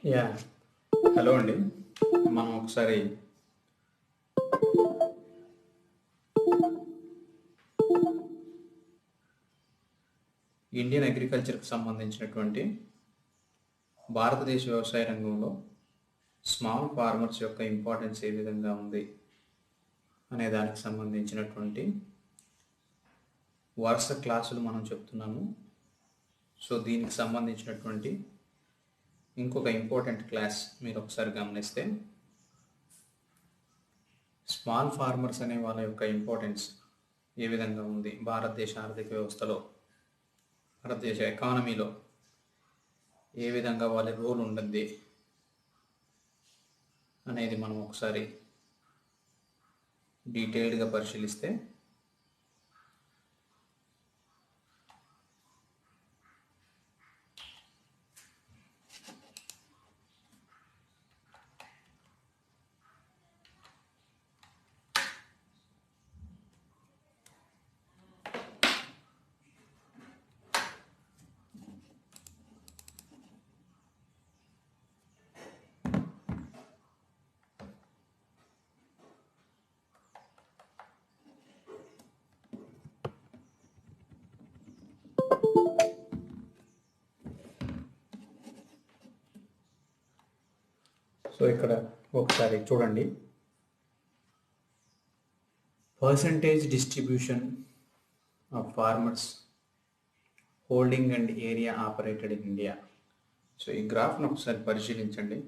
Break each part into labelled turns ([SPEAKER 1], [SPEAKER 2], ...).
[SPEAKER 1] Yeah hello అండి. మనం ఒకసారి ఇండియన్ అగ్రికల్చర్కి సంబంధించినటువంటి భారతదేశ వ్యవసాయ రంగంలో స్మాల్ ఫార్మర్స్ యొక్క ఇంపార్టెన్స్ ఏ విధంగా ఉంది అనే దానికి సంబంధించినటువంటి వరుస క్లాసులు మనం చెప్తున్నాము. సో దీనికి సంబంధించినటువంటి ఇంకొక ఇంపార్టెంట్ క్లాస్ మీరు ఒకసారి గమనిస్తే, స్మాల్ ఫార్మర్స్ అనే వాళ్ళ యొక్క ఇంపార్టెన్స్ ఏ విధంగా ఉంది భారతదేశ ఆర్థిక వ్యవస్థలో, భారతదేశ ఎకానమీలో ఏ విధంగా వాళ్ళ రోల్ ఉంటుంది అనేది మనం ఒకసారి డీటెయిల్డ్గా పరిశీలిస్తే, సో ఇక్కడ ఒకసారి చూడండి. Percentage distribution of farmers holding and area operated in India. So ఈ గ్రాఫ్ను ఒకసారి పరిశీలించండి.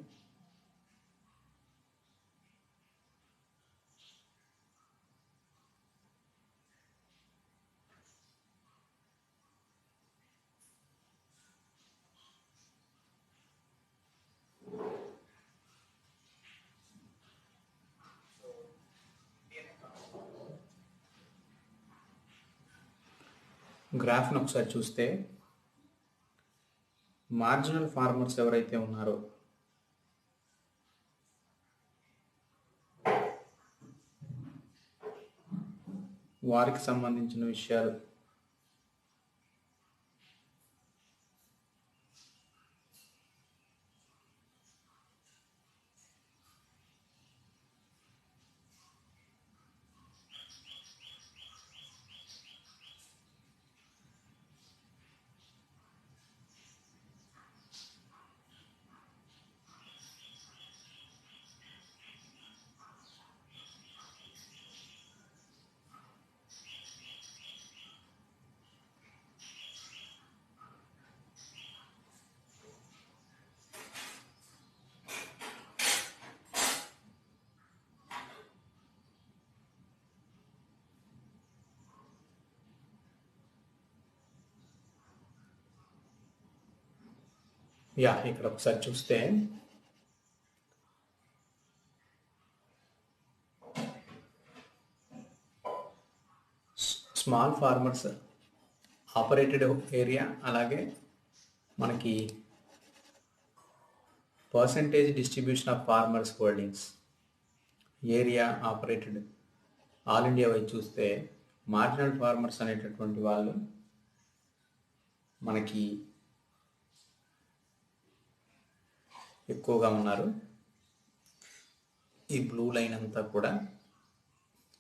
[SPEAKER 1] గ్రాఫ్ను ఒకసారి చూస్తే, మార్జినల్ ఫార్మర్స్ ఎవరైతే ఉన్నారో వారికి సంబంధించిన విషయాలు ఇక్కడ ఒకసారి చూస్తే, స్మాల్ ఫార్మర్స్ ఆపరేటెడ్ ఏరియా, అలాగే మనకి percentage distribution of farmers holdings area operated all India వైపు చూస్తే, మార్జినల్ ఫార్మర్స్ అనేటటువంటి వాళ్ళు మనకి ఎక్కువగా ఉన్నారు. ఈ బ్లూ లైన్ అంతా కూడా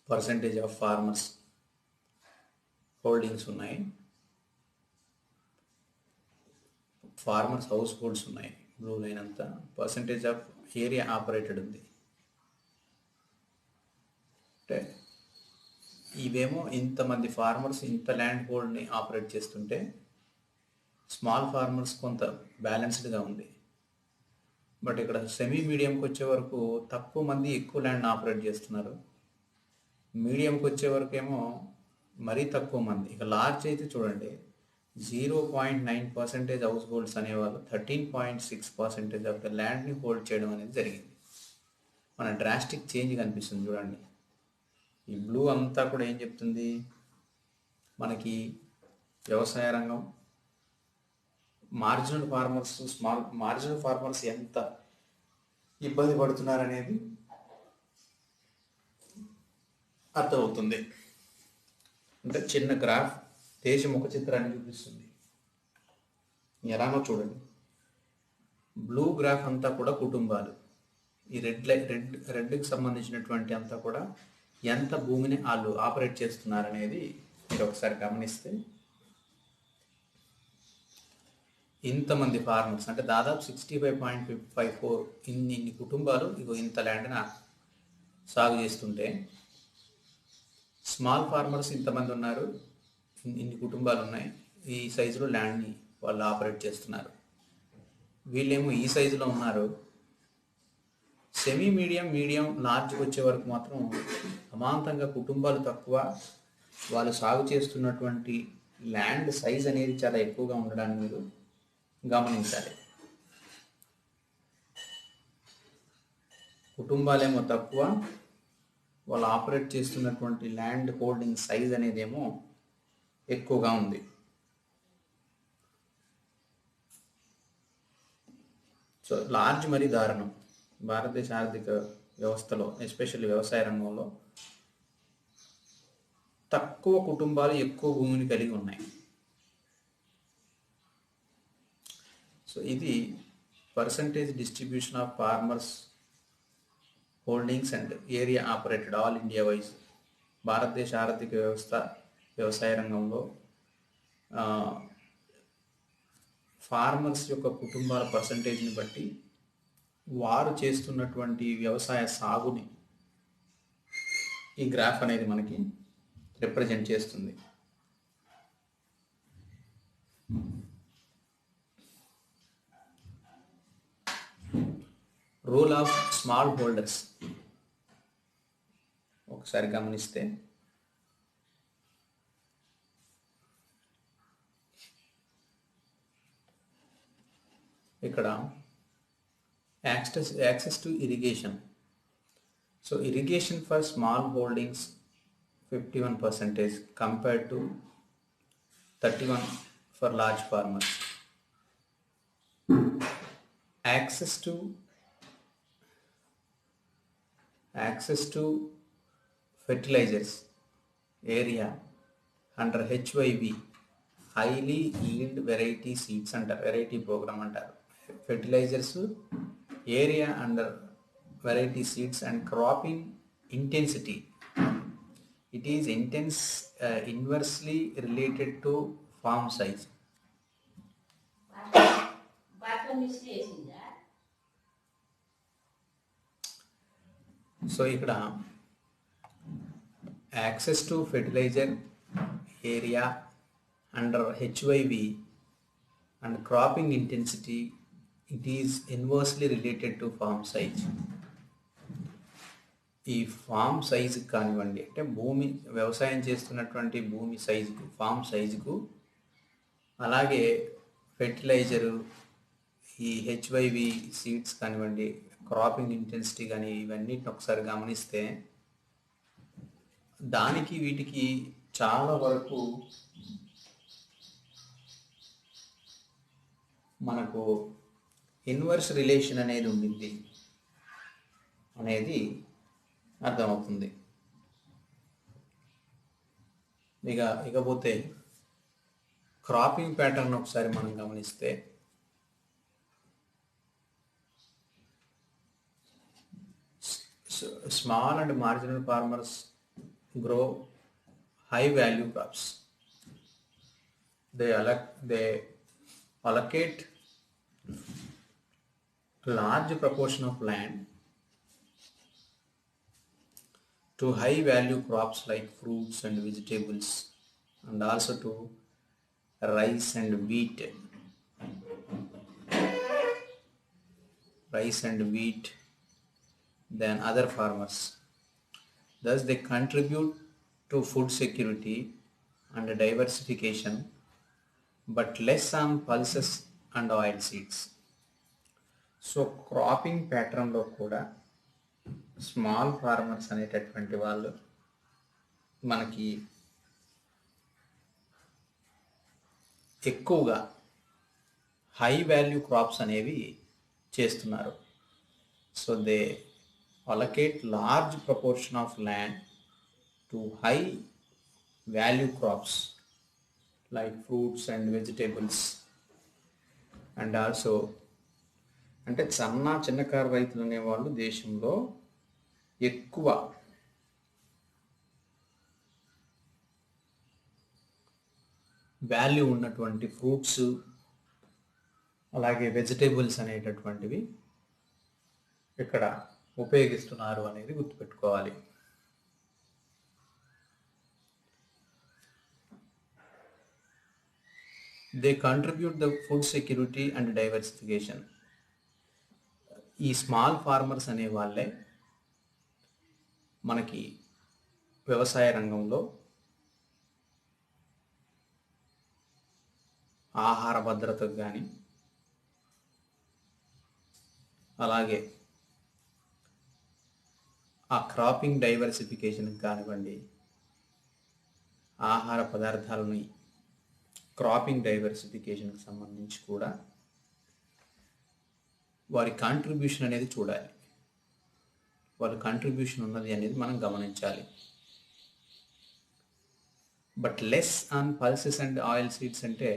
[SPEAKER 1] పర్సంటేజ్ ఆఫ్ ఫార్మర్స్ హోల్డింగ్స్ ఉన్నాయి, ఫార్మర్స్ హౌస్ హోల్డ్స్ ఉన్నాయి. బ్లూ లైన్ అంతా పర్సంటేజ్ ఆఫ్ ఏరియా ఆపరేటెడ్ ఉంది. అంటే ఇవేమో ఇంతమంది ఫార్మర్స్ ఇంత ల్యాండ్ హోల్డ్ని ఆపరేట్ చేస్తుంటే, స్మాల్ ఫార్మర్స్ కొంత బ్యాలెన్స్డ్గా ఉంది. బట్ ఇక్కడ సెమీ మీడియంకి వచ్చే వరకు తక్కువ మంది ఎక్కువ ల్యాండ్ ఆపరేట్ చేస్తున్నారు. మీడియంకి వచ్చే వరకు ఏమో మరీ తక్కువ మంది. ఇక లార్జ్ అయితే చూడండి, 0.9% హౌస్ హోల్డ్స్ అనేవాళ్ళు 13.6% ఆఫ్ ద ల్యాండ్ని హోల్డ్ చేయడం అనేది జరిగింది. మన డ్రాస్టిక్ చేంజ్ కనిపిస్తుంది చూడండి. ఈ బ్లూ అంతా కూడా ఏం చెప్తుంది, మనకి వ్యవసాయ రంగం మార్జినల్ ఫార్మర్స్ ఎంత ఇబ్బంది పడుతున్నారనేది అర్థమవుతుంది. అంటే చిన్న గ్రాఫ్ దేశ ముఖ చిత్రాన్ని చూపిస్తుంది. ఎలానో చూడండి. బ్లూ గ్రాఫ్ అంతా కూడా కుటుంబాలు. ఈ రెడ్కి సంబంధించినటువంటి అంతా కూడా ఎంత భూమిని వాళ్ళు ఆపరేట్ చేస్తున్నారనేది మీరు ఒకసారి గమనిస్తే, ఇంతమంది ఫార్మర్స్ అంటే దాదాపు 65.54 ఇన్ని కుటుంబాలు ఇగో ఇంత ల్యాండ్ని సాగు చేస్తుంటే, స్మాల్ ఫార్మర్స్ ఇంతమంది ఉన్నారు, ఇన్ని కుటుంబాలు ఉన్నాయి, ఈ సైజులో ల్యాండ్ని వాళ్ళు ఆపరేట్ చేస్తున్నారు. వీళ్ళేమో ఈ సైజులో ఉన్నారు. సెమీ మీడియం లార్జ్ వచ్చే వరకు మాత్రం అమాంతంగా కుటుంబాలు తక్కువ, వాళ్ళు సాగు చేస్తున్నటువంటి ల్యాండ్ సైజ్ అనేది చాలా ఎక్కువగా ఉండడాన్ని మీరు గమనించాలి. కుటుంబాలేమో తక్కువ, వాళ్ళు ఆపరేట్ చేస్తున్నటువంటి ల్యాండ్ హోల్డింగ్ సైజ్ అనేదేమో ఎక్కువగా ఉంది. సో లార్జ్ మరి దారుణం. భారతదేశ ఆర్థిక వ్యవస్థలో, ఎస్పెషల్లీ వ్యవసాయ రంగంలో తక్కువ కుటుంబాలు ఎక్కువ భూమిని కలిగి ఉన్నాయి. సో ఇది percentage distribution of farmers holdings and area operated all India wise. భారతదేశ ఆర్థిక వ్యవస్థ వ్యవసాయ రంగంలో ఫార్మర్స్ యొక్క కుటుంబాల పర్సంటేజ్ని బట్టి వారు చేస్తున్నటువంటి వ్యవసాయ సాగుని ఈ గ్రాఫ్ అనేది మనకి రిప్రజెంట్ చేస్తుంది. రోల్ ఆఫ్ స్మాల్ హోల్డర్స్ ఒకసారి గమనిస్తే, ఇక్కడ access to irrigation. So irrigation for small holdings 51% compared to 31 for large farmers. Access to fertilizers area under HYV, highly yield variety seeds అంటారు, వెరైటీ ప్రోగ్రామ్ అంటారు. Fertilizers area under variety seeds and cropping intensity. It is inversely related to farm size. So ఇక్కడ access to fertilizer area under HYV and cropping intensity, it is inversely related to farm size. ఈ farm సైజుకి కానివ్వండి, అంటే భూమి వ్యవసాయం చేస్తున్నటువంటి భూమి సైజుకు, form సైజుకు, అలాగే ఫెర్టిలైజరు, ఈ హెచ్వైవి సీడ్స్ కానివ్వండి, క్రాపింగ్ ఇంటెన్సిటీ కానీ, ఇవన్నిటిని ఒకసారి గమనిస్తే దానికి వీటికి చాలా వరకు మనకు ఇన్వర్స్ రిలేషన్ అనేది ఉండింది అనేది అర్థమవుతుంది. ఇకపోతే క్రాపింగ్ ప్యాటర్న్ ఒకసారి మనం గమనిస్తే, small and marginal farmers grow high value crops. They allocate large proportion of land to high value crops like fruits and vegetables, and also to rice and wheat than other farmers. Thus, they contribute to food security and diversification, but less on pulses and oil seeds. So cropping ప్యాటర్న్లో కూడా small farmers అనేటటువంటి వాళ్ళు మనకి ఎక్కువగా high value crops అనేవి చేస్తున్నారు. So they allocate large proportion of land to high value crops like fruits and vegetables, and also అంటే చిన్నకారు రైతులు అనేవాళ్ళు దేశంలో ఎక్కువ వాల్యూ ఉన్నటువంటి ఫ్రూట్స్ అలాగే వెజిటేబుల్స్ అనేటటువంటివి ఇక్కడ ఉపయోగిస్తున్నారు అనేది గుర్తుపెట్టుకోవాలి. They contribute the food security and diversification. ఈ స్మాల్ ఫార్మర్స్ అనే వాళ్ళే మనకి వ్యవసాయ రంగంలో ఆహార భద్రతకు కానీ అలాగే ఆ క్రాపింగ్ డైవర్సిఫికేషన్కి కానివ్వండి, ఆహార పదార్థాలని క్రాపింగ్ డైవర్సిఫికేషన్కి సంబంధించి కూడా వారి కాంట్రిబ్యూషన్ అనేది చూడాలి. వారి కాంట్రిబ్యూషన్ ఉన్నది అనేది మనం గమనించాలి. But less on pulses and oil seeds అంటే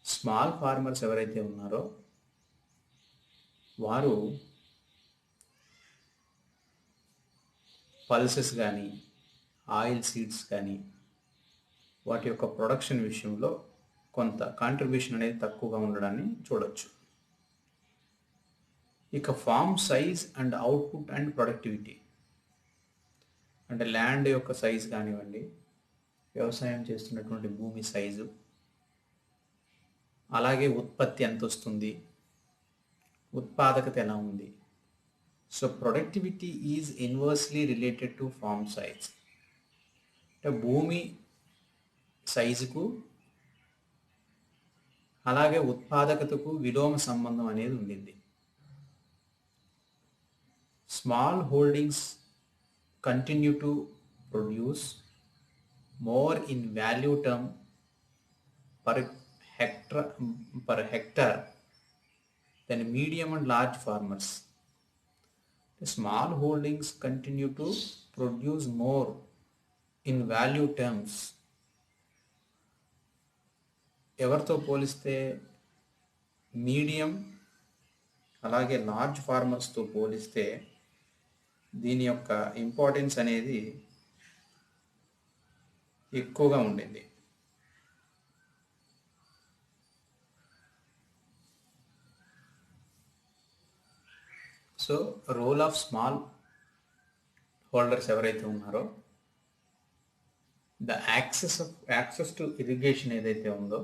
[SPEAKER 1] స్మాల్ ఫార్మర్స్ ఎవరైతే ఉన్నారో వారు పల్సెస్ కానీ ఆయిల్ సీడ్స్ కానీ వాటి యొక్క ప్రొడక్షన్ విషయంలో కొంత కాంట్రిబ్యూషన్ అనేది తక్కువగా ఉండడాన్ని చూడొచ్చు. ఇక farm size and output and productivity అంటే ల్యాండ్ యొక్క సైజ్ కానివ్వండి, వ్యవసాయం చేస్తున్నటువంటి భూమి సైజు, అలాగే ఉత్పత్తి ఎంత వస్తుంది, ఉత్పాదకత ఎలా ఉంది. So productivity is inversely related to farm size. అంటే భూమి సైజుకు అలాగే ఉత్పాదకతకు విలోమ సంబంధం అనేది ఉండింది. Small holdings continue to produce more in value term per hectare than medium and large farmers. The small holdings continue to produce more in value terms. ఎవరితో పోలిస్తే మీడియం అలాగే లార్జ్ ఫార్మర్స్తో పోలిస్తే దీని యొక్క ఇంపార్టెన్స్ అనేది ఎక్కువగా ఉండింది. So role of small holders ఎవరైతే ఉన్నారో ద యాక్సెస్ టు ఇరిగేషన్ ఏదైతే ఉందో,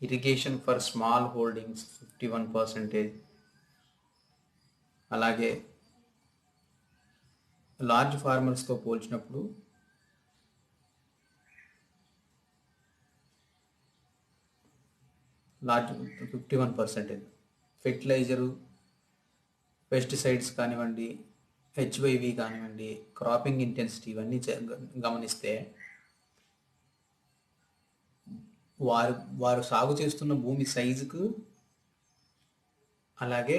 [SPEAKER 1] ఇరిగేషన్ ఫర్ స్మాల్ హోల్డింగ్స్ 51%, అలాగే లార్జ్ ఫార్మర్స్తో పోల్చినప్పుడు లార్జ్ 51%, ఫెర్టిలైజరు, పెస్టిసైడ్స్ కానివ్వండి, హెచ్వైవి కానివ్వండి, క్రాపింగ్ ఇంటెన్సిటీ ఇవన్నీ గమనిస్తే వారు సాగు చేస్తున్న భూమి సైజుకు అలాగే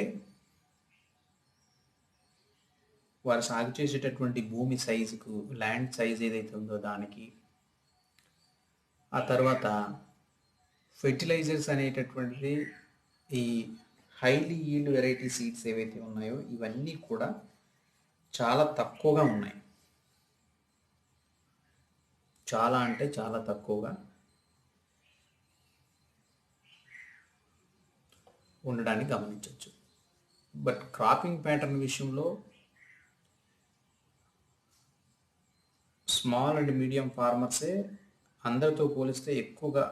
[SPEAKER 1] వారు సాగు చేసేటటువంటి భూమి సైజుకు, ల్యాండ్ సైజ్ ఏదైతే ఉందో దానికి, ఆ తర్వాత ఫెర్టిలైజర్స్ అనేటటువంటిది, ఈ హైలీ ఈల్డ్ వెరైటీ సీడ్స్ ఏవైతే ఉన్నాయో ఇవన్నీ కూడా చాలా తక్కువగా ఉన్నాయి. చాలా అంటే చాలా తక్కువగా ఉండడాన్ని గమనించవచ్చు. బట్ క్రాపింగ్ ప్యాటర్న్ విషయంలో స్మాల్ అండ్ మీడియం ఫార్మర్సే అందరితో పోలిస్తే ఎక్కువగా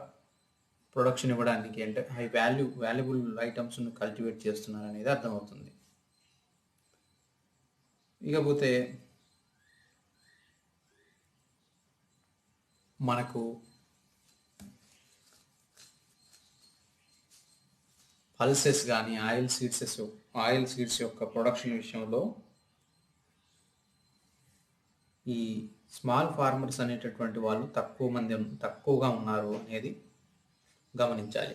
[SPEAKER 1] ప్రొడక్షన్ ఇవ్వడానికి, అంటే వాల్యుబుల్ ఐటమ్స్ను కల్టివేట్ చేస్తున్నారు అనేది అర్థమవుతుంది. ఇకపోతే మనకు పల్సెస్ కానీ ఆయిల్ సీడ్స్ యొక్క ప్రొడక్షన్ విషయంలో ఈ స్మాల్ ఫార్మర్స్ అనేటటువంటి వాళ్ళు తక్కువగా ఉన్నారు అనేది గమనించాలి.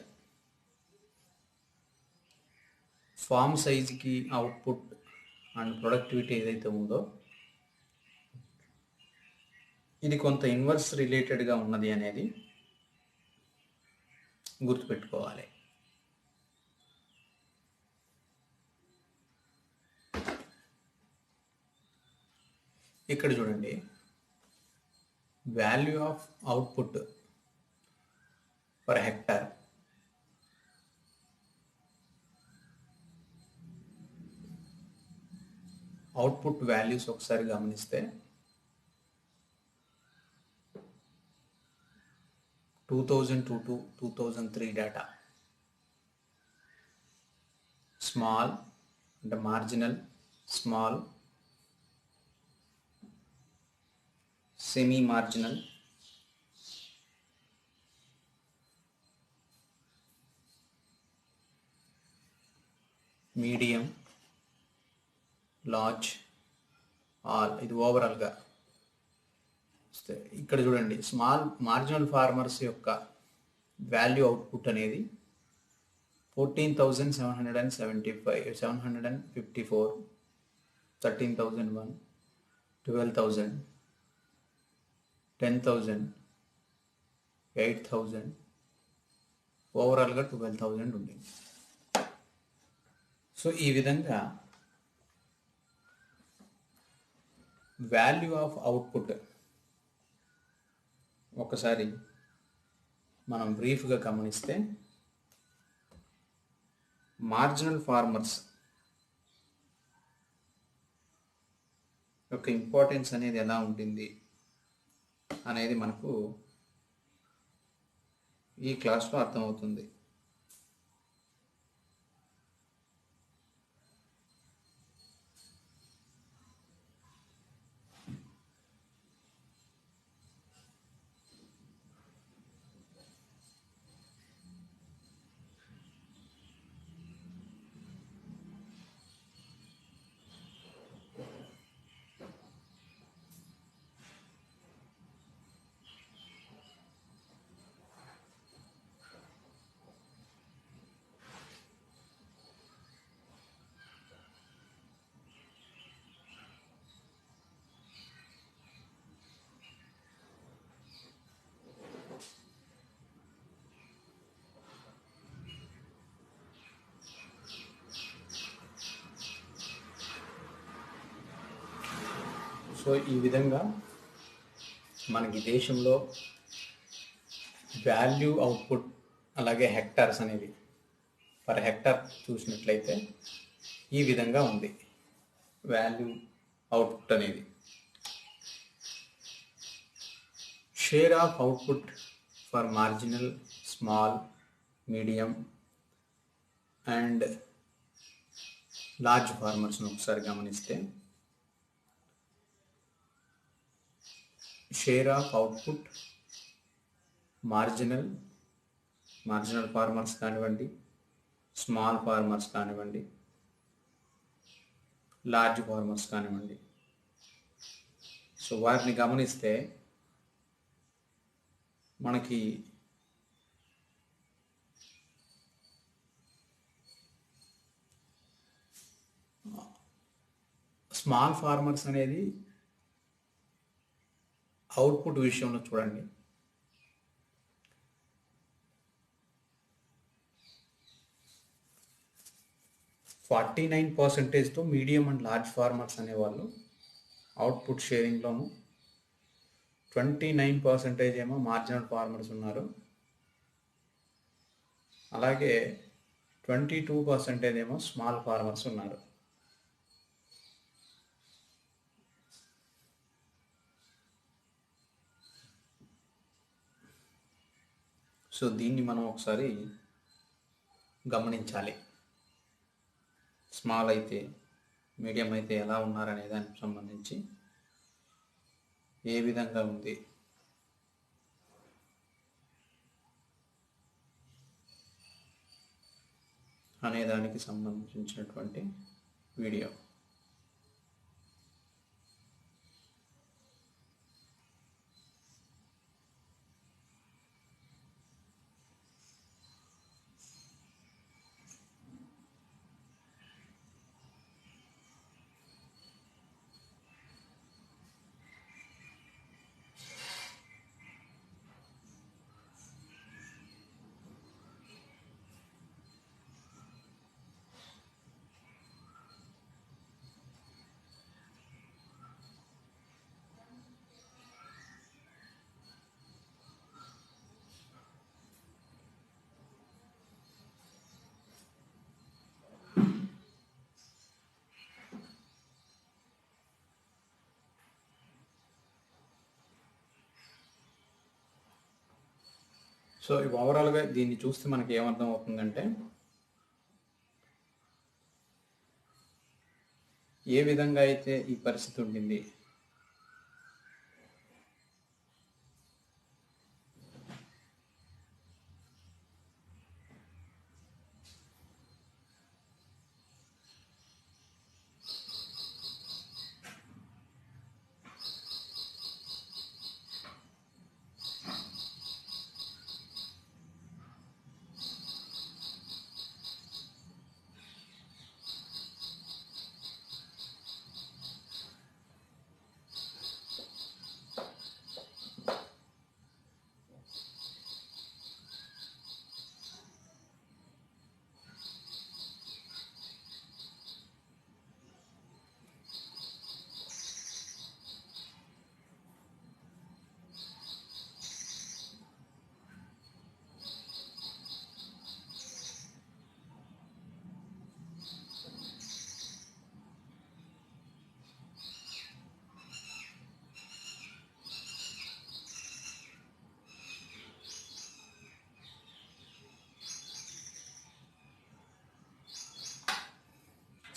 [SPEAKER 1] ఫామ్ సైజ్కి అవుట్పుట్ అండ్ ప్రొడక్టివిటీ ఏదైతే ఉందో ఇది కొంత ఇన్వర్స్ రిలేటెడ్గా ఉన్నది అనేది గుర్తుపెట్టుకోవాలి. ఇక్కడ చూడండి, value of output per hectare. Output values ఒకసారి గమనిస్తే 2002 to 2003 డేటా. స్మాల్ అంటే marginal, small, semi marginal, medium, large, all. ఇది ఓవరాల్గా వస్తే ఇక్కడ చూడండి, స్మాల్ మార్జినల్ ఫార్మర్స్ యొక్క వాల్యూ అవుట్పుట్ అనేది 14,775, 754, 13,001, 12,000, 10,000, 8,000, ఓవరాల్గా 12,000 ఉంది. సో ఈ విధంగా వాల్యూ ఆఫ్ అవుట్పుట్ ఒకసారి మనం బ్రీఫ్గా గమనిస్తే, మార్జినల్ ఫార్మర్స్ యొక్క ఇంపార్టెన్స్ అనేది ఎలా ఉంటుంది అనేది మనకు ఈ క్లాస్లో అర్థమవుతుంది. సో ఈ విధంగా మనకి దేశంలో వాల్యూ అవుట్పుట్ అలాగే హెక్టార్స్ అనేవి పర్ హెక్టార్ చూసినట్లయితే ఈ విధంగా ఉంది వాల్యూ అవుట్పుట్ అనేది. Share of output for marginal, small, medium and large ఫార్మర్స్ను ఒకసారి గమనిస్తే, share of output marginal farmers కానివ్వండి, స్మాల్ ఫార్మర్స్ కానివ్వండి, లార్జ్ ఫార్మర్స్ కానివ్వండి. సో వాటిని గమనిస్తే మనకి స్మాల్ ఫార్మర్స్ అనేది అవుట్పుట్ విషయంలో చూడండి, 49%తో మీడియం అండ్ లార్జ్ ఫార్మర్స్ అనేవాళ్ళు అవుట్పుట్ షేరింగ్లోను, 29% ఏమో మార్జినల్ ఫార్మర్స్ ఉన్నారు, అలాగే 22% ఏమో స్మాల్ ఫార్మర్స్ ఉన్నారు. సో దీన్ని మనం ఒకసారి గమనించాలి. స్మాల్ అయితే, మీడియం అయితే ఎలా ఉన్నారనే దానికి సంబంధించి ఏ విధంగా ఉంది అనే దానికి సంబంధించినటువంటి వీడియో. సో ఓవరాల్గా దీన్ని చూస్తే మనకి ఏమర్థం అవుతుందంటే ఏ విధంగా అయితే ఈ పరిస్థితి ఉండింది,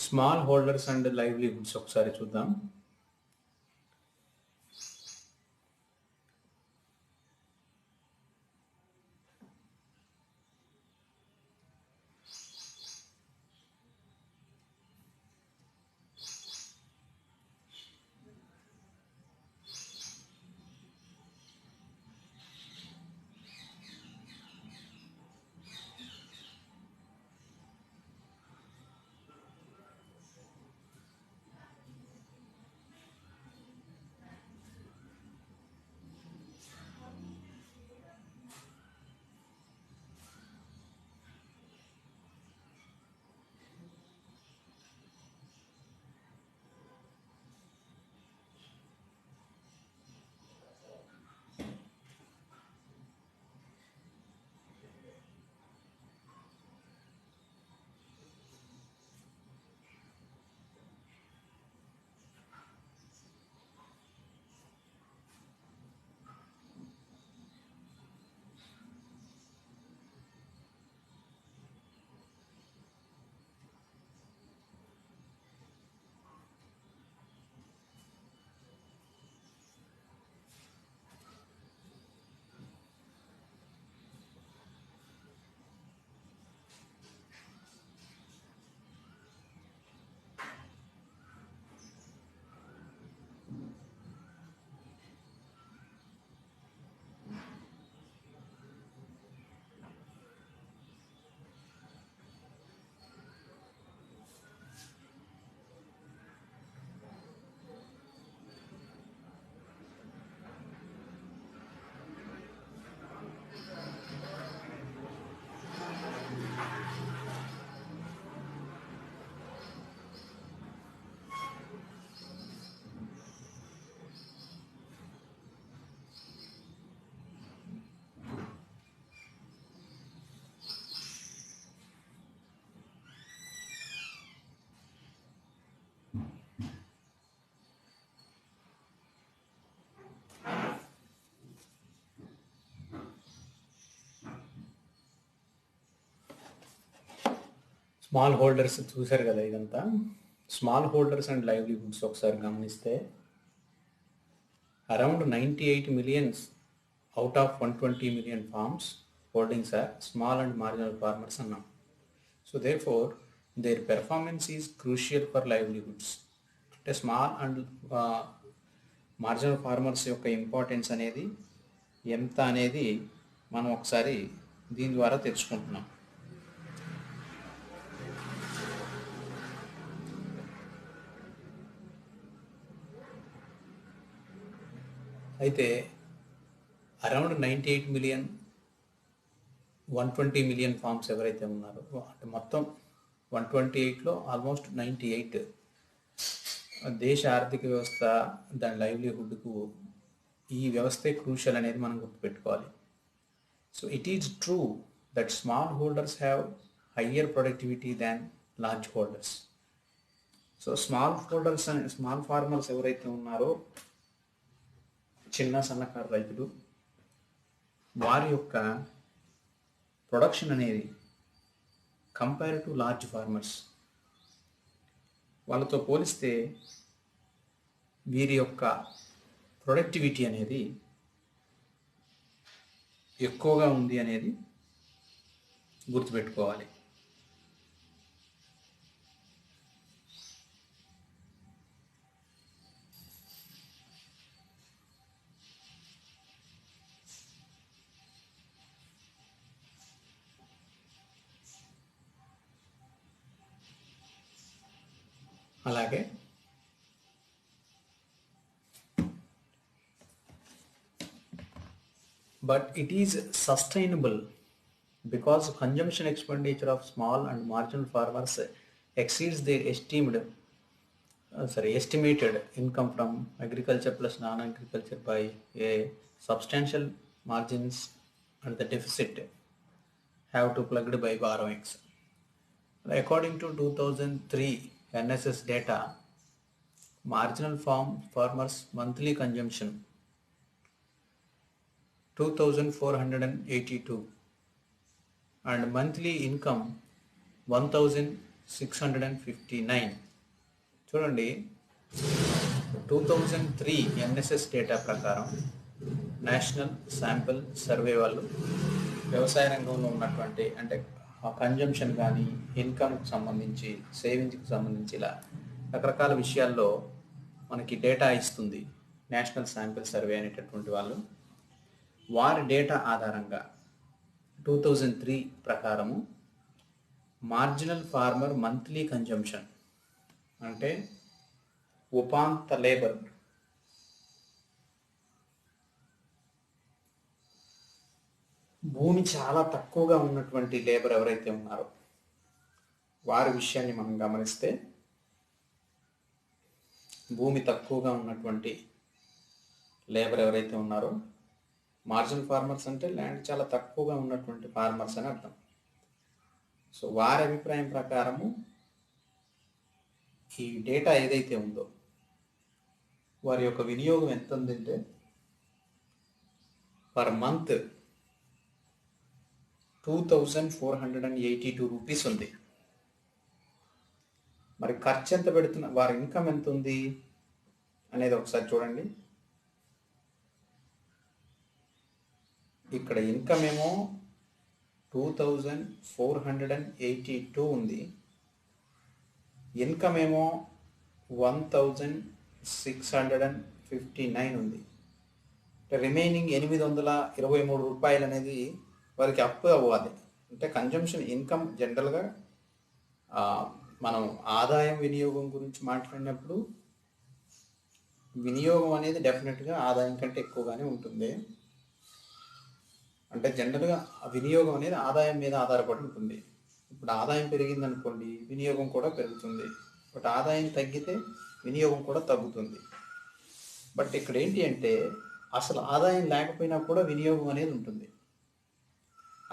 [SPEAKER 1] స్మాల్ హోల్డర్స్ అండ్ లైవ్లీహుడ్స్ ఒకసారి చూద్దాం. స్మాల్ హోల్డర్స్ చూశారు కదా, ఇదంతా స్మాల్ హోల్డర్స్ అండ్ లైవ్లీహుడ్స్ ఒకసారి గమనిస్తే around 98 millions out of 120 million farms holdings are small and marginal farmers అన్నాం. So therefore their performance is crucial for livelihoods. అంటే small and marginal farmers యొక్క importance అనేది ఎంత అనేది మనం ఒకసారి దీని ద్వారా తెలుసుకుంటున్నాం. అయితే అరౌండ్ 98 మిలియన్ 120 మిలియన్ ఫార్మ్స్ ఎవరైతే ఉన్నారో, అంటే మొత్తం 128లో ఆల్మోస్ట్ 98 దేశ ఆర్థిక వ్యవస్థ, దాని లైవ్లీహుడ్కు ఈ వ్యవస్థే క్రూషియల్ అనేది మనం గుర్తుపెట్టుకోవాలి. So it is true that small holders have higher productivity than large holders. So small holders and small farmers ఎవరైతే ఉన్నారో, చిన్న సన్నకారు రైతులు, వారి యొక్క ప్రొడక్షన్ అనేది కంపేర్ టు లార్జ్ ఫార్మర్స్, వాళ్ళతో పోలిస్తే వీరి యొక్క ప్రొడక్టివిటీ అనేది ఎక్కువగా ఉంది అనేది గుర్తుపెట్టుకోవాలి. అలాగే but it is sustainable because consumption expenditure of small and marginal farmers exceeds their estimated income from agriculture plus non-agriculture by a substantial margins, and the deficit have to plugged by borrowings. According to 2003 NSS data, marginal farmers monthly consumption 2,482 and monthly income 1,659. చూడండి, 2003 NSS data ప్రకారం national sample survey వాళ్ళు వ్యవసాయ రంగంలో ఉన్నటువంటి అంటే consumption కానీ ఇన్కమ్కి సంబంధించి సేవింగ్స్కి సంబంధించి ఇలా రకరకాల విషయాల్లో మనకి డేటా ఇస్తుంది నేషనల్ శాంపిల్ సర్వే అనేటటువంటి వాళ్ళు. వారి డేటా ఆధారంగా 2003 ప్రకారము మార్జినల్ ఫార్మర్ మంత్లీ కన్జంప్షన్ అంటే ఉపాంత లేబర్ భూమి చాలా తక్కువగా ఉన్నటువంటి లేబర్ ఎవరైతే ఉన్నారో వారి విషయాన్ని మనం గమనిస్తే, భూమి తక్కువగా ఉన్నటువంటి లేబర్ ఎవరైతే ఉన్నారో, మార్జినల్ ఫార్మర్స్ అంటే ల్యాండ్ చాలా తక్కువగా ఉన్నటువంటి ఫార్మర్స్ అని అర్థం. సో వారి అభిప్రాయం ప్రకారము ఈ డేటా ఏదైతే ఉందో వారి యొక్క వినియోగం ఎంత ఉందంటే పర్ మంత్ 2,482 రూపీస్ ఉంది. మరి ఖర్చు ఎంత పెడుతున్న, వారి ఇన్కమ్ ఎంత ఉంది అనేది ఒకసారి చూడండి. ఇక్కడ ఇన్కమ్ ఏమో 2,482 ఉంది, ఇన్కమ్ ఏమో 1,659 ఉంది. రిమైనింగ్ 823 రూపాయలు అనేది వారికి అప్పు అవ్వాలి. అంటే కన్జంప్షన్ ఇన్కమ్ జనరల్గా మనం ఆదాయం వినియోగం గురించి మాట్లాడినప్పుడు వినియోగం అనేది డెఫినెట్గా ఆదాయం కంటే ఎక్కువగానే ఉంటుంది. అంటే జనరల్గా వినియోగం అనేది ఆదాయం మీద ఆధారపడి ఉంటుంది. ఇప్పుడు ఆదాయం పెరిగింది అనుకోండి, వినియోగం కూడా పెరుగుతుంది. బట్ ఆదాయం తగ్గితే వినియోగం కూడా తగ్గుతుంది. బట్ ఇక్కడ ఏంటి అంటే అసలు ఆదాయం లేకపోయినా కూడా వినియోగం అనేది ఉంటుంది.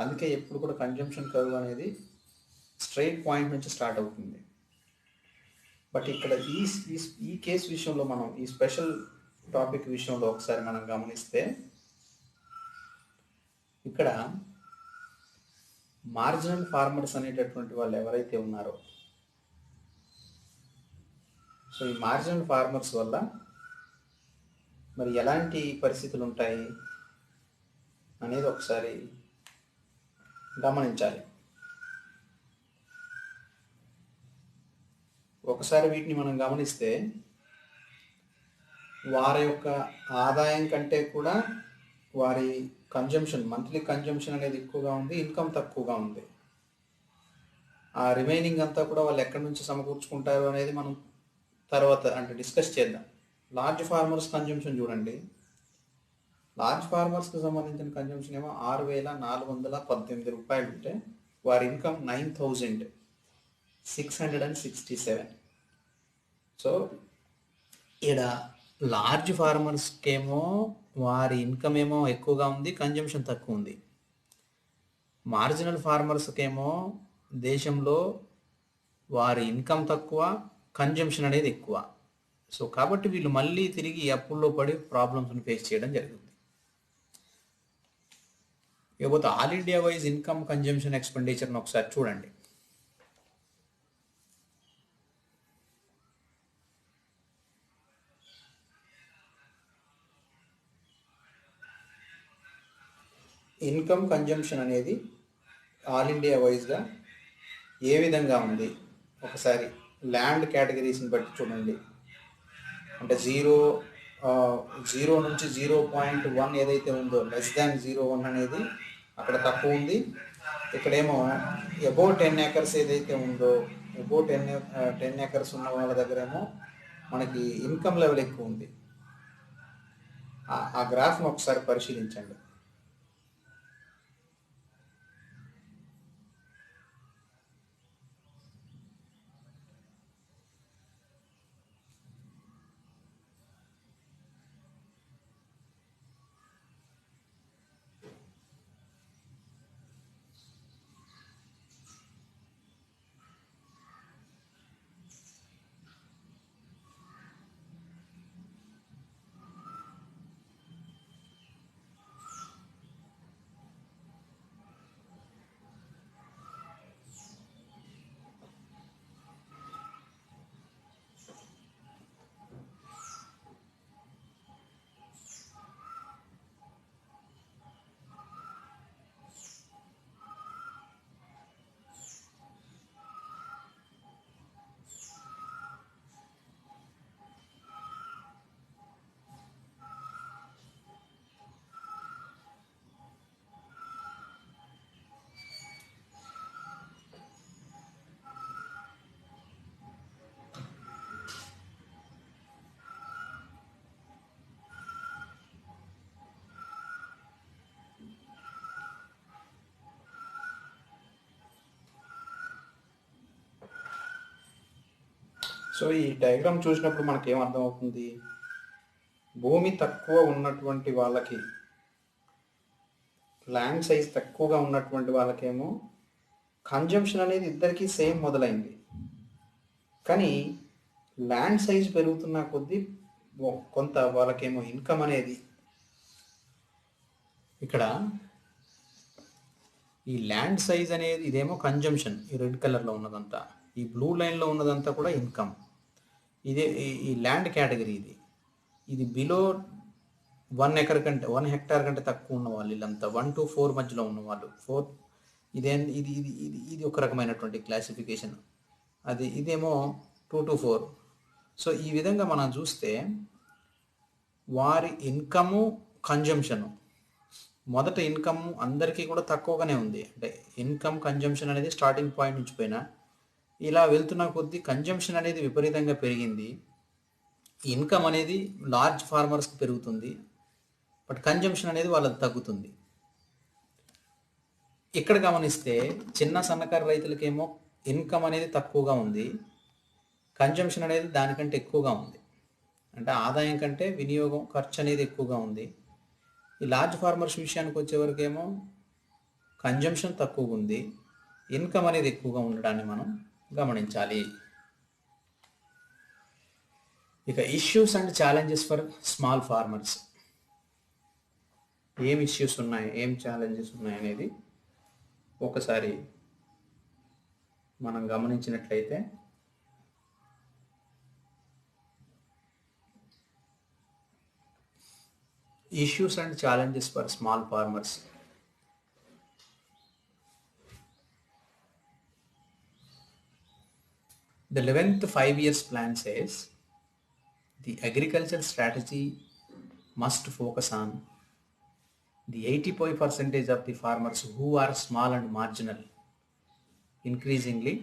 [SPEAKER 1] అందుకే ఎప్పుడు కూడా కన్జంప్షన్ కర్వ్ అనేది స్ట్రైట్ పాయింట్ నుంచి స్టార్ట్ అవుతుంది. బట్ ఇక్కడ ఈ కేసు విషయంలో మనం ఈ స్పెషల్ టాపిక్ విషయంలో ఒకసారి మనం గమనిస్తే, ఇక్కడ మార్జినల్ ఫార్మర్స్ అనేటటువంటి వాళ్ళు ఎవరైతే ఉన్నారో, సో ఈ మార్జినల్ ఫార్మర్స్ వల్ల మరి ఎలాంటి పరిస్థితులు ఉంటాయి అనేది ఒకసారి గమనించాలి. ఒకసారి వీటిని మనం గమనిస్తే వారి యొక్క ఆదాయం కంటే కూడా వారి కన్జంప్షన్, మంత్లీ కన్జంప్షన్ అనేది ఎక్కువగా ఉంది, ఇన్కమ్ తక్కువగా ఉంది. ఆ రిమైనింగ్ అంతా కూడా వాళ్ళు ఎక్కడి నుంచి సమకూర్చుకుంటారు అనేది మనం తర్వాత అంటే డిస్కస్ చేద్దాం. లార్జ్ ఫార్మర్స్ కన్జంప్షన్ చూడండి, లార్జ్ ఫార్మర్స్కి సంబంధించిన కన్జంప్షన్ ఏమో 6,418 రూపాయలు ఉంటే వారి ఇన్కమ్ 9,667. సో ఇక్కడ లార్జ్ ఫార్మర్స్కి ఏమో వారి ఇన్కమ్ ఏమో ఎక్కువగా ఉంది, కన్జంప్షన్ తక్కువ ఉంది. మార్జినల్ ఫార్మర్స్కి ఏమో దేశంలో వారి ఇన్కమ్ తక్కువ, కన్జంప్షన్ అనేది ఎక్కువ. సో కాబట్టి వీళ్ళు మళ్ళీ తిరిగి అప్పుల్లో పడి ప్రాబ్లమ్స్ని ఫేస్ చేయడం జరుగుతుంది. ఇకపోతే all India wise income consumption ఎక్స్పెండిచర్ని ఒకసారి చూడండి. ఇన్కమ్ కన్జంప్షన్ అనేది ఆల్ ఇండియా వైజ్గా ఏ విధంగా ఉంది ఒకసారి ల్యాండ్ కేటగిరీస్ని బట్టి చూడండి. అంటే జీరో నుంచి 0.1 ఏదైతే ఉందో <0.01 అనేది అక్కడ తక్కువ ఉంది. ఇక్కడేమో అబౌవ్ 10 acres ఏదైతే ఉందో అబౌవ్ 10 acres ఉన్న వాళ్ళ దగ్గరేమో మనకి ఇన్కమ్ లెవెల్ ఎక్కువ ఉంది. ఆ గ్రాఫ్ను ఒకసారి పరిశీలించండి. సో ఈ డయాగ్రామ్ చూసినప్పుడు మనకి ఏమర్థం అవుతుంది? భూమి తక్కువ ఉన్నటువంటి వాళ్ళకి, ల్యాండ్ సైజ్ తక్కువగా ఉన్నటువంటి వాళ్ళకేమో కన్జంప్షన్ అనేది ఇద్దరికీ సేమ్ మొదలైంది. కానీ ల్యాండ్ సైజ్ పెరుగుతున్న కొద్దీ కొంత వాళ్ళకేమో ఇన్కమ్ అనేది, ఇక్కడ ఈ ల్యాండ్ సైజ్ అనేది ఇదేమో కన్జంప్షన్, ఈ రెడ్ కలర్లో ఉన్నదంతా, ఈ బ్లూ లైన్లో ఉన్నదంతా కూడా ఇన్కమ్. ఇదే ఈ ల్యాండ్ కేటగిరీ. ఇది బిలో 1 acre కంటే 1 hectare కంటే తక్కువ ఉన్న వాళ్ళు వీళ్ళంతా 1 to 4 మధ్యలో ఉన్నవాళ్ళు. ఇది ఇది ఇది ఇది ఒక రకమైనటువంటి క్లాసిఫికేషన్. ఇదేమో 2 to 4. సో ఈ విధంగా మనం చూస్తే వారి ఇన్కము కన్జంప్షను, మొదట ఇన్కమ్ అందరికీ కూడా తక్కువగానే ఉంది. అంటే ఇన్కమ్ కన్జంప్షన్ అనేది స్టార్టింగ్ పాయింట్ నుంచి పోయినా ఇలా వెళ్తున్న కొద్దీ కన్జంప్షన్ అనేది విపరీతంగా పెరిగింది. ఇన్కమ్ అనేది లార్జ్ ఫార్మర్స్కి పెరుగుతుంది, బట్ కన్జంప్షన్ అనేది వాళ్ళది తగ్గుతుంది. ఇక్కడ గమనిస్తే చిన్న సన్నకారు రైతులకేమో ఇన్కమ్ అనేది తక్కువగా ఉంది, కన్జంప్షన్ అనేది దానికంటే ఎక్కువగా ఉంది. అంటే ఆదాయం కంటే వినియోగం, ఖర్చు అనేది ఎక్కువగా ఉంది. ఈ లార్జ్ ఫార్మర్స్ విషయానికి వచ్చేవరకేమో కన్జంప్షన్ తక్కువగా ఉంది, ఇన్కమ్ అనేది ఎక్కువగా ఉండడాన్ని మనం గమనించాలి. ఇక issues and challenges for small farmers. ఏం ఇష్యూస్ ఉన్నాయి, ఏం ఛాలెంజెస్ ఉన్నాయి అనేది ఒకసారి మనం గమనించినట్లయితే issues and challenges for small farmers. The 11th 5 years plan says the agricultural strategy must focus on the 85% of the farmers who are small and marginal, increasingly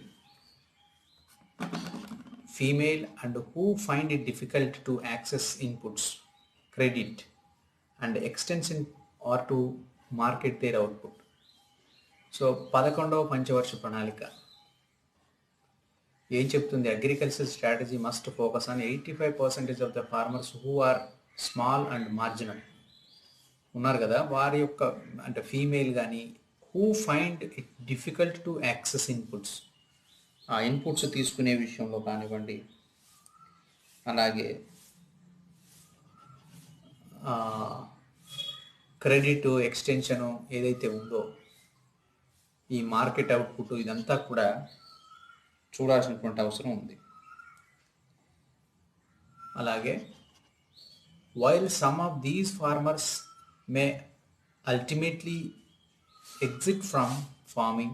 [SPEAKER 1] female, and who find it difficult to access inputs, credit, and extension or to market their output. So 11వ పంచవర్ష ప్రణాళిక ఏం చెప్తుంది? Agriculture strategy must focus on 85% of the farmers who are small and marginal ఉన్నారు కదా, వారి యొక్క అంటే ఫీమేల్ కానీ, who find it difficult to access inputs, ఆ ఇన్పుట్స్ తీసుకునే విషయంలో కానివ్వండి, అలాగే క్రెడిట్ ఎక్స్టెన్షను ఏదైతే ఉందో ఈ మార్కెట్ అవుట్పుట్ ఇదంతా కూడా చూడాల్సినటువంటి అవసరం ఉంది. అలాగే while some of these farmers may ultimately exit from farming,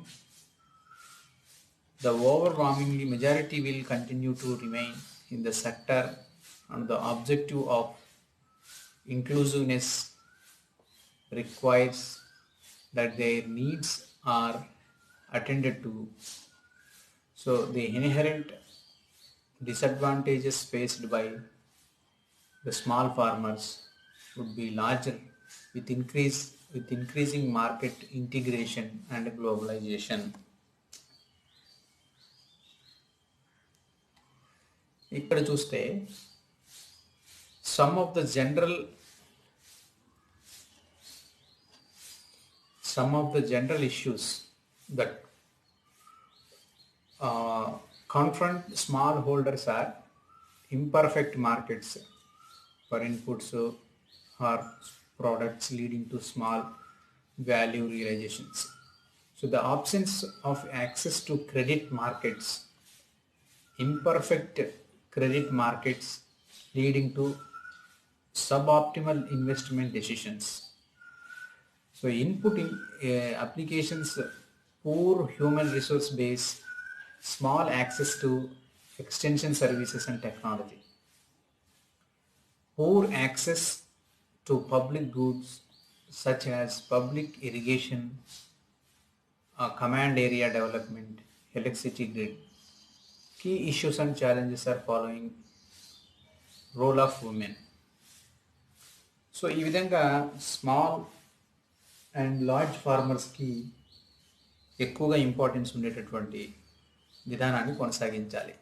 [SPEAKER 1] the overwhelmingly majority will continue to remain in the sector, and the objective of inclusiveness requires that their needs are attended to. So the inherent disadvantages faced by the small farmers would be larger with increasing market integration and globalization. ఇక్కడ చూస్తే some of the general issues that confront smallholders are imperfect markets for inputs or products, leading to small value realizations. So the absence of access to credit markets, imperfect credit markets leading to suboptimal investment decisions. So input applications, poor human resource base, small access to extension services and technology, poor access to public goods such as public irrigation, command area development, electricity grid. Key issues and challenges are following role of women. So ఈ విధంగా small and large ఫార్మర్స్కి ఎక్కువగా importance ఉండేటటువంటి విధానాన్ని కొనసాగించాలి.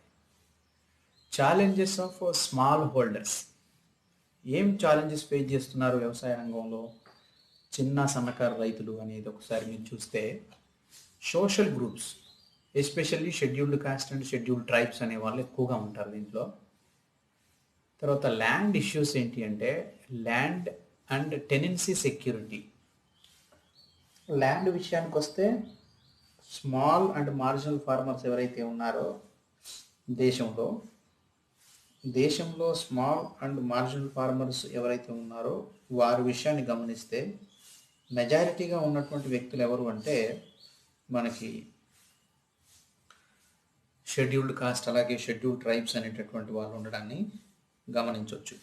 [SPEAKER 1] Challenges of small holders. ఏం challenges face చేస్తున్నారు వ్యవసాయ రంగంలో చిన్న సన్నకారు రైతులు అనేది ఒకసారి మీరు చూస్తే, social groups, especially scheduled cost and scheduled tribes అనే వాళ్ళు ఎక్కువగా ఉంటారు దీంట్లో. తర్వాత ల్యాండ్ ఇష్యూస్ ఏంటి అంటే land and tenancy security. Land విషయానికి వస్తే స్మాల్ అండ్ మార్జినల్ ఫార్మర్స్ ఎవరైతే ఉన్నారో దేశంలో స్మాల్ అండ్ మార్జినల్ ఫార్మర్స్ ఎవరైతే ఉన్నారో వారి విషయాన్ని గమనిస్తే మెజారిటీగా ఉన్నటువంటి వ్యక్తులు ఎవరు అంటే మనకి షెడ్యూల్డ్ కాస్ట్ అలాగే షెడ్యూల్డ్ ట్రైబ్స్ అనేటటువంటి వాళ్ళు ఉండడాన్ని గమనించవచ్చు.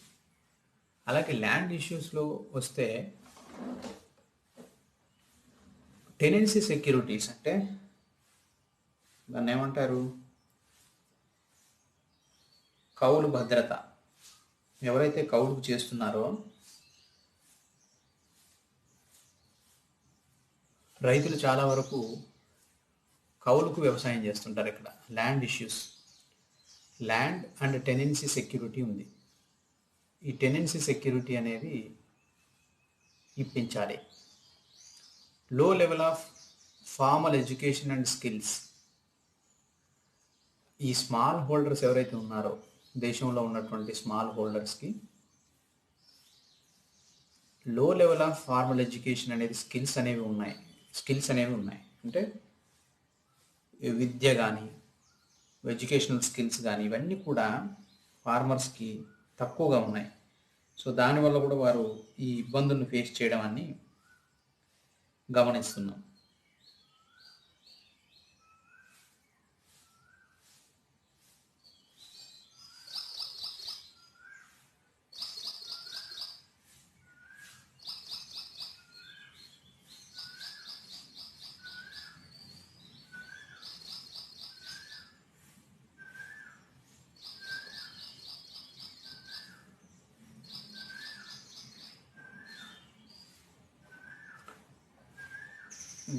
[SPEAKER 1] అలాగే ల్యాండ్ ఇష్యూస్లో వస్తే టెనెన్సీ సెక్యూరిటీస్ అంటే దాన్ని ఏమంటారు, కౌలు భద్రత. ఎవరైతే కౌలుకు చేస్తున్నారో రైతులు చాలా వరకు కౌలుకు వ్యవసాయం చేస్తుంటారు. ఇక్కడ land issues, land and tenancy security ఉంది. ఈ టెనెన్సీ సెక్యూరిటీ అనేది ఇప్పించాలి. లో level of formal education and skills. ఈ స్మాల్ హోల్డర్స్ ఎవరైతే ఉన్నారో దేశంలో ఉన్నటువంటి స్మాల్ హోల్డర్స్కి లో లెవెల్ ఆఫ్ ఫార్మల్ ఎడ్యుకేషన్ అనేది స్కిల్స్ అనేవి ఉన్నాయి. అంటే విద్య కానీ ఎడ్యుకేషనల్ స్కిల్స్ కానీ ఇవన్నీ కూడా ఫార్మర్స్కి తక్కువగా ఉన్నాయి. సో దానివల్ల కూడా వారు ఈ ఇబ్బందులను ఫేస్ చేయడం అని గమనిస్తున్నాం.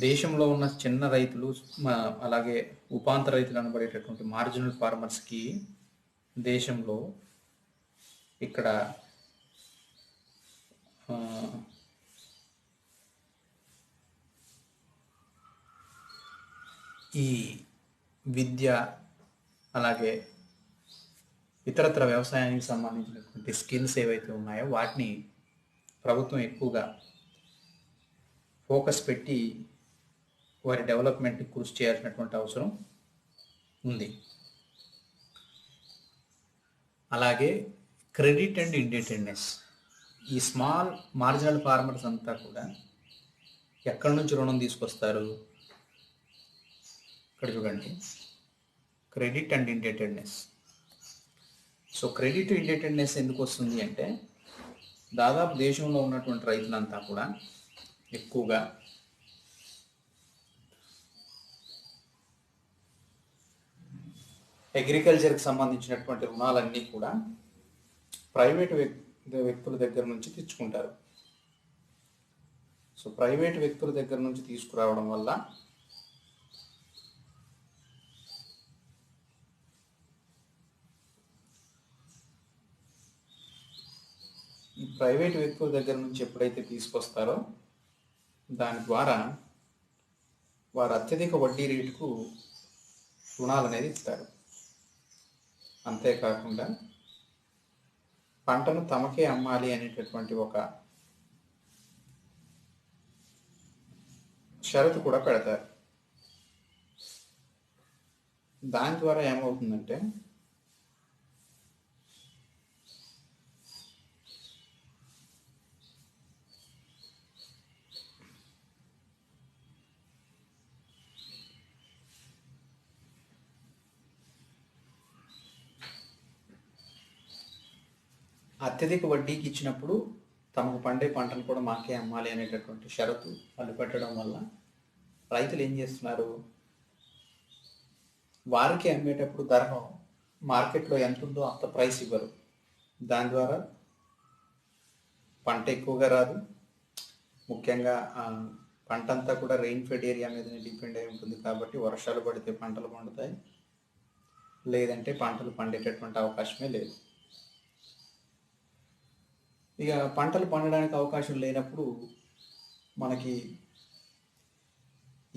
[SPEAKER 1] దేశంలో ఉన్న చిన్న రైతులు అలాగే ఉపాంత రైతులు అనబడేటటువంటి మార్జినల్ ఫార్మర్స్కి దేశంలో ఇక్కడ ఈ విద్య అలాగే ఇతరత్ర వ్యవసాయానికి సంబంధించినటువంటి స్కిల్స్ ఏవైతే ఉన్నాయో వాటిని ప్రభుత్వం ఎక్కువగా ఫోకస్ పెట్టి వారి డెవలప్మెంట్కి కృషి చేయాల్సినటువంటి అవసరం ఉంది. అలాగే క్రెడిట్ అండ్ ఇండిపెండెన్స్. ఈ స్మాల్ మార్జినల్ ఫార్మర్స్ అంతా కూడా ఎక్కడి నుంచి రుణం తీసుకొస్తారు? ఇక్కడ చూడండి, credit and independence. So credit independence ఎందుకు వస్తుంది అంటే, దాదాపు దేశంలో ఉన్నటువంటి రైతులంతా కూడా ఎక్కువగా అగ్రికల్చర్కి సంబంధించినటువంటి రుణాలన్నీ కూడా ప్రైవేట్ వ్యక్తుల దగ్గర నుంచి తెచ్చుకుంటారు. సో ప్రైవేట్ వ్యక్తుల దగ్గర నుంచి తీసుకురావడం వల్ల ఈ ప్రైవేట్ వ్యక్తుల దగ్గర నుంచి ఎప్పుడైతే తీసుకొస్తారో దాని ద్వారా వారు అత్యధిక వడ్డీ రేటుకు రుణాలు అనేది ఇస్తారు. అంతేకాకుండా పంటను తమకే అమ్మాలి అనేటటువంటి ఒక షరతు కూడా పెడతారు. దాని ద్వారా ఏమవుతుందంటే, అత్యధిక వడ్డీకి ఇచ్చినప్పుడు తమకు పండే పంటను కూడా మాకే అమ్మాలి అనేటటువంటి షరతు వాళ్ళు పెట్టడం వల్ల రైతులు ఏం చేస్తున్నారు, వారికి అమ్మేటప్పుడు ధరను మార్కెట్లో ఎంత ఉందో అంత ప్రైస్ ఇవ్వరు. దాని ద్వారా పంట ఎక్కువగా రాదు. ముఖ్యంగా పంట అంతా కూడా రెయిన్ ఫెడ్ ఏరియా మీదనే డిపెండ్ అయి ఉంటుంది కాబట్టి వర్షాలు పడితే పంటలు పండుతాయి, లేదంటే పంటలు పండేటటువంటి అవకాశమే లేదు. ఇక పంటలు పండడానికి అవకాశం లేనప్పుడు మనకి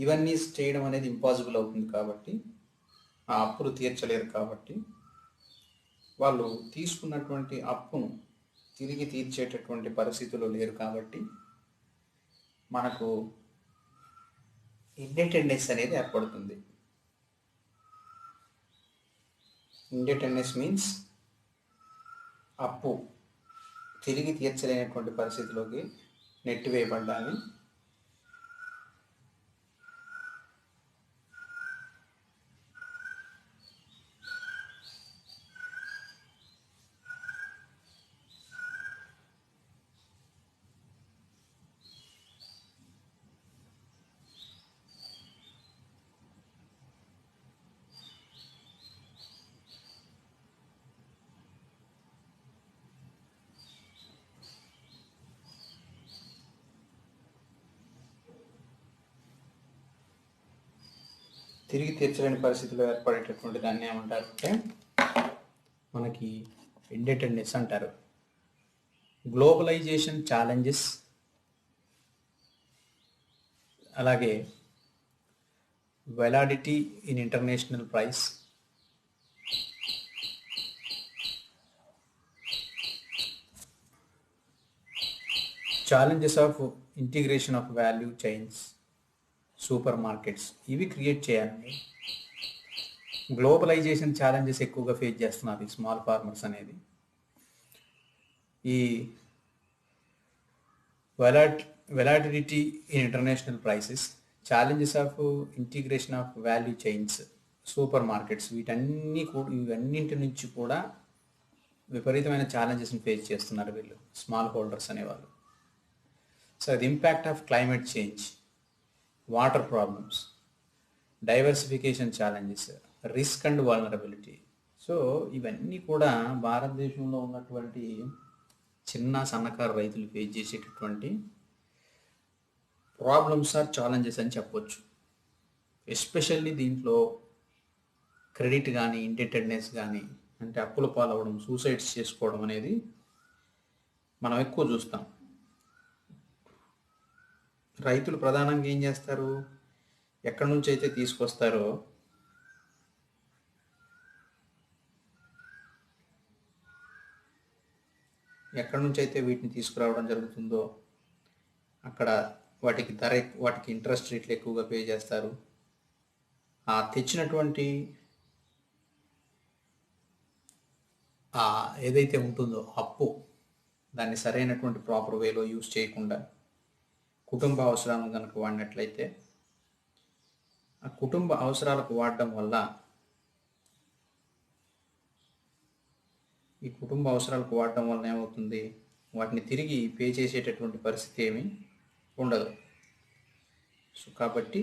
[SPEAKER 1] ఇవన్నీ చేయడం అనేది ఇంపాసిబుల్ అవుతుంది. కాబట్టి ఆ అప్పులు తీర్చలేరు. కాబట్టి వాళ్ళు తీసుకున్నటువంటి అప్పును తిరిగి తీర్చేటటువంటి పరిస్థితులు లేరు. కాబట్టి మనకు ఇండిపెండెన్స్ అనేది ఏర్పడుతుంది. ఇండిపెండెన్స్ మీన్స్ అప్పు తిరిగి తీర్చలేనటువంటి పరిస్థితిలోకి నెట్టివేయబడ్డాన్ని తిరిగి తీర్చలేని పరిస్థితిలో ఏర్పడేటటువంటి దాన్ని ఏమంటారు అంటే మనకి ఇండిపెండెన్స్ అంటారు. గ్లోబలైజేషన్ ఛాలెంజెస్, అలాగే volatility in international price, challenges of integration of value chains, supermarkets, ఇవి క్రియేట్ చేయాలి. గ్లోబలైజేషన్ ఛాలెంజెస్ ఎక్కువగా ఫేస్ చేస్తున్నారు ఈ స్మాల్ ఫార్మర్స్ అనేది. ఈ volatility in international prices, challenges of integration of value chains, supermarkets, ఇవన్నింటి నుంచి కూడా విపరీతమైన ఛాలెంజెస్ని ఫేస్ చేస్తున్నారు వీళ్ళు స్మాల్ హోల్డర్స్ అనేవాళ్ళు. So the impact of climate change, water problems, diversification challenges, risk and vulnerability. So ఇవన్నీ కూడా భారతదేశంలో ఉన్నటువంటి చిన్న సన్నకారు రైతులు ఫేస్ చేసేటటువంటి ప్రాబ్లమ్స్ ఆర్ ఛాలెంజెస్ అని చెప్పొచ్చు. ఎస్పెషల్లీ దీంట్లో క్రెడిట్ కానీ ఇండిపెండెన్స్ కానీ, అంటే అప్పుల పాలవడం, సూసైడ్స్ చేసుకోవడం అనేది మనం ఎక్కువ చూస్తాం. రైతులు ప్రధానంగా ఏం చేస్తారు, ఎక్కడి నుంచి అయితే తీసుకొస్తారో ఎక్కడి నుంచి అయితే వీటిని తీసుకురావడం జరుగుతుందో అక్కడ వాటికి ఇంట్రెస్ట్ రేట్లు ఎక్కువగా పే చేస్తారు. ఆ తెచ్చినటువంటి ఏదైతే ఉంటుందో అప్పు, దాన్ని సరైనటువంటి ప్రాపర్ వేలో యూజ్ చేయకుండా కుటుంబ అవసరాలను కనుక వాడినట్లయితే, ఆ కుటుంబ అవసరాలకు వాడడం వల్ల ఏమవుతుంది, వాటిని తిరిగి పే చేసేటటువంటి పరిస్థితి ఏమీ ఉండదు. సో కాబట్టి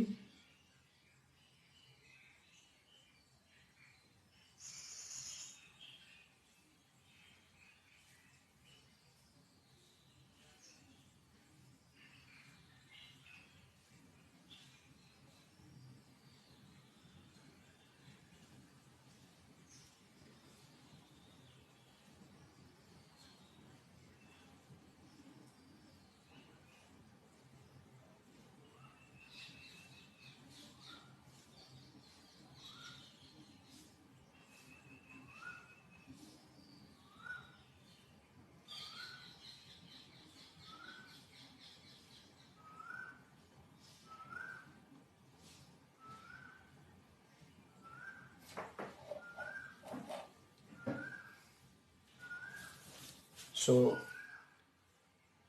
[SPEAKER 1] సో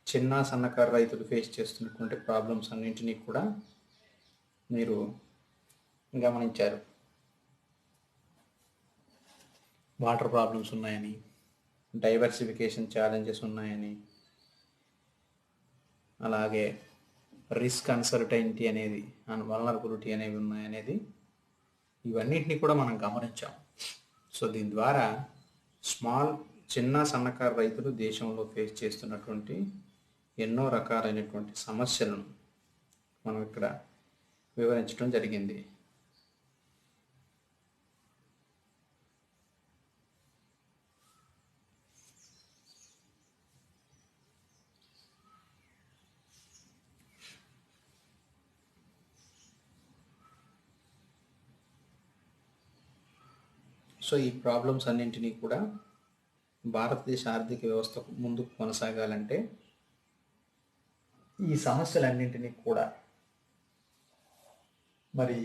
[SPEAKER 1] చిన్న సన్నకారు రైతులు ఫేస్ చేస్తున్నటువంటి ప్రాబ్లమ్స్ అన్నింటినీ కూడా మీరు గమనించారు. వాటర్ ప్రాబ్లమ్స్ ఉన్నాయని, డైవర్సిఫికేషన్ ఛాలెంజెస్ ఉన్నాయని, అలాగే రిస్క్ అన్సర్టైనిటీ అనేది, వల్నరబిలిటీ అనేవి ఉన్నాయనేది, ఇవన్నింటినీ కూడా మనం గమనించాం. సో దీని ద్వారా చిన్న సన్నకారు రైతులు దేశంలో ఫేస్ చేస్తున్నటువంటి ఎన్నో రకాలైనటువంటి సమస్యలను మనం ఇక్కడ వివరించడం జరిగింది. సో ఈ ప్రాబ్లమ్స్ అన్నింటినీ కూడా భారతదేశ ఆర్థిక వ్యవస్థ ముందుకు కొనసాగాలంటే ఈ సమస్యలన్నింటినీ కూడా మరి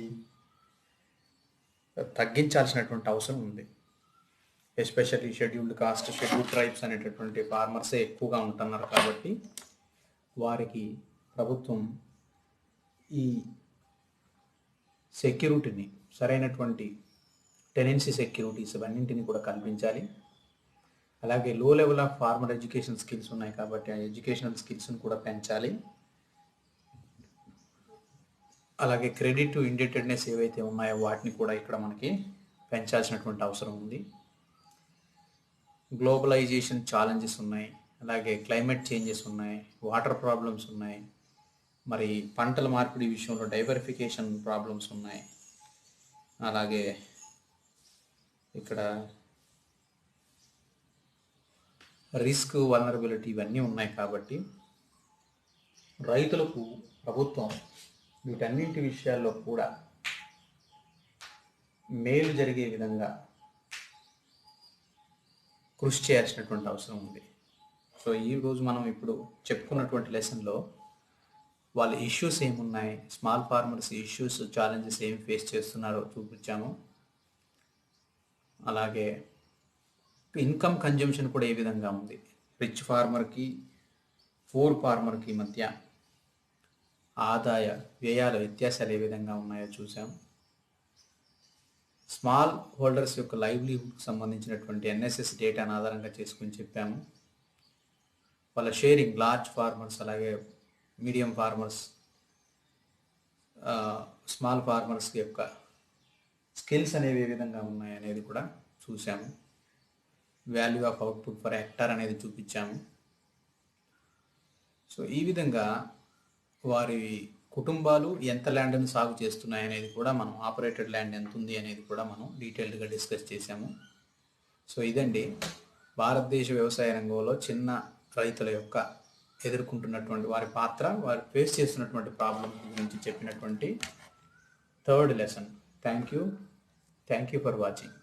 [SPEAKER 1] తగ్గించాల్సినటువంటి అవసరం ఉంది. Especially scheduled cost, scheduled tribes అనేటటువంటి ఫార్మర్సే ఎక్కువగా ఉంటున్నారు కాబట్టి వారికి ప్రభుత్వం ఈ సెక్యూరిటీని, సరైనటువంటి టెనెన్సీ సెక్యూరిటీస్ ఇవన్నింటినీ కూడా కల్పించాలి. అలాగే low level of farmer education skills ఉన్నాయి కాబట్టి ఆ ఎడ్యుకేషనల్ స్కిల్స్ని కూడా పెంచాలి. అలాగే క్రెడిట్ ఇండెటెడ్నెస్ ఏవైతే ఉన్నాయో వాటిని కూడా ఇక్కడ మనకి పెంచాల్సినటువంటి అవసరం ఉంది. గ్లోబలైజేషన్ ఛాలెంజెస్ ఉన్నాయి, అలాగే క్లైమేట్ చేంజెస్ ఉన్నాయి, వాటర్ ప్రాబ్లమ్స్ ఉన్నాయి, మరి పంటల మార్పిడి విషయంలో డైవర్సిఫికేషన్ ప్రాబ్లమ్స్ ఉన్నాయి, అలాగే ఇక్కడ రిస్క్, వల్నరబిలిటీ ఇవన్నీ ఉన్నాయి. కాబట్టి రైతులకు ప్రభుత్వం వీటన్నింటి విషయాల్లో కూడా మేలు జరిగే విధంగా కృషి చేయాల్సినటువంటి అవసరం ఉంది. సో ఈరోజు మనం ఇప్పుడు చెప్పుకున్నటువంటి లెసన్లో వాళ్ళ ఇష్యూస్ ఏమున్నాయి, స్మాల్ ఫార్మర్స్ ఇష్యూస్, ఛాలెంజెస్ ఏమి ఫేస్ చేస్తున్నారో చూపించాము. అలాగే ఇన్కమ్ కన్జంప్షన్ కూడా ఏ విధంగా ఉంది, రిచ్ ఫార్మర్కి, పూర్ ఫార్మర్కి మధ్య ఆదాయ వ్యయాల వ్యత్యాసాలు ఏ విధంగా ఉన్నాయో చూసాం. స్మాల్ హోల్డర్స్ యొక్క లైవ్లీహుడ్కి సంబంధించినటువంటి ఎన్ఎస్ఎస్ డేటాను ఆధారంగా చేసుకుని చెప్పాము. వాళ్ళ షేరింగ్, లార్జ్ ఫార్మర్స్, అలాగే మీడియం ఫార్మర్స్, స్మాల్ ఫార్మర్స్ యొక్క స్కిల్స్ అనేవి ఏ విధంగా ఉన్నాయి అనేది కూడా చూసాము. Value of output for hectare అనేది చూపించాము. సో ఈ విధంగా వారి కుటుంబాలు ఎంత ల్యాండ్ను సాగు చేస్తున్నాయి అనేది కూడా మనం, ఆపరేటెడ్ ల్యాండ్ ఎంత ఉంది అనేది కూడా మనం డీటెయిల్డ్గా డిస్కస్ చేసాము. సో ఇదండి భారతదేశ వ్యవసాయ రంగంలో చిన్న రైతుల యొక్క ఎదుర్కొంటున్నటువంటి వారి పాత్ర, వారు ఫేస్ చేస్తున్నటువంటి ప్రాబ్లం గురించి చెప్పినటువంటి third lesson. Thank you for watching.